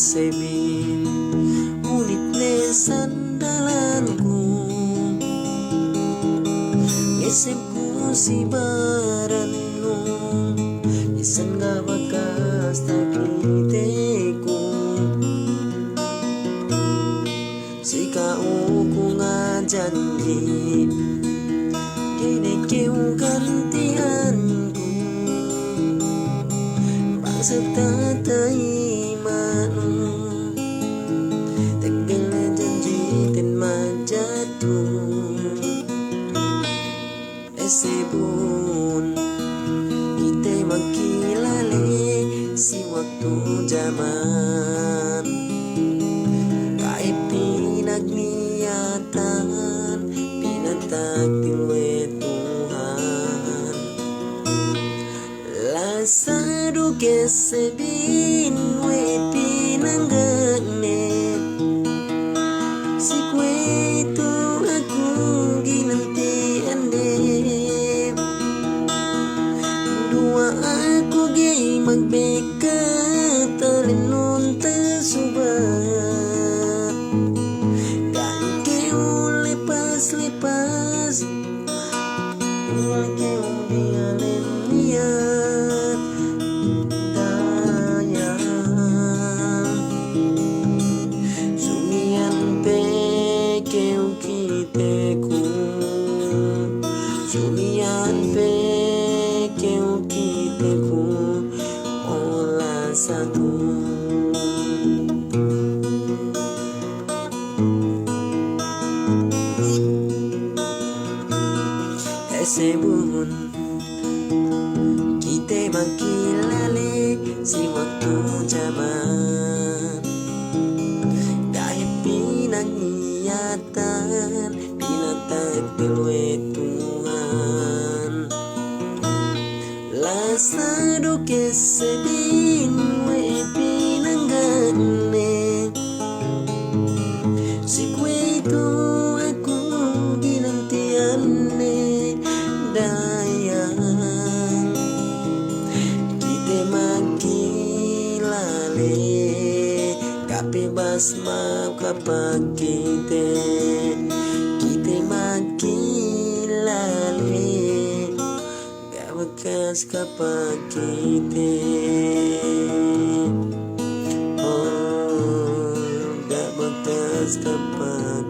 kesebin unit ne sandalanku ngesemku si baranu isan ga bakas takiteku si kau ku nga janji kini kau gantianku bangsa tatay manu tegal na janji ten majatuh esebun kita magkilali si waktu zaman kahit pinagniatan pinatagting we Tuhan lasado kesebin we pinangganet si kwe itu aku ginantian deh dua aku gay magbeka talinon tersubat kan kau lepas-lepas kau dialin niat dayang sumian pe kau kiteku sumian pe kau kiteku olah satu esebun kita magkilali si waktu zaman kahit pinagniatan pinatagtil we Tuhan lasado kesebin we pinanggane si kwe itu aku ginantian dayang kita magkilali kapibas maaf kapag kita magkilali gawakas kapag oh gawakas kapag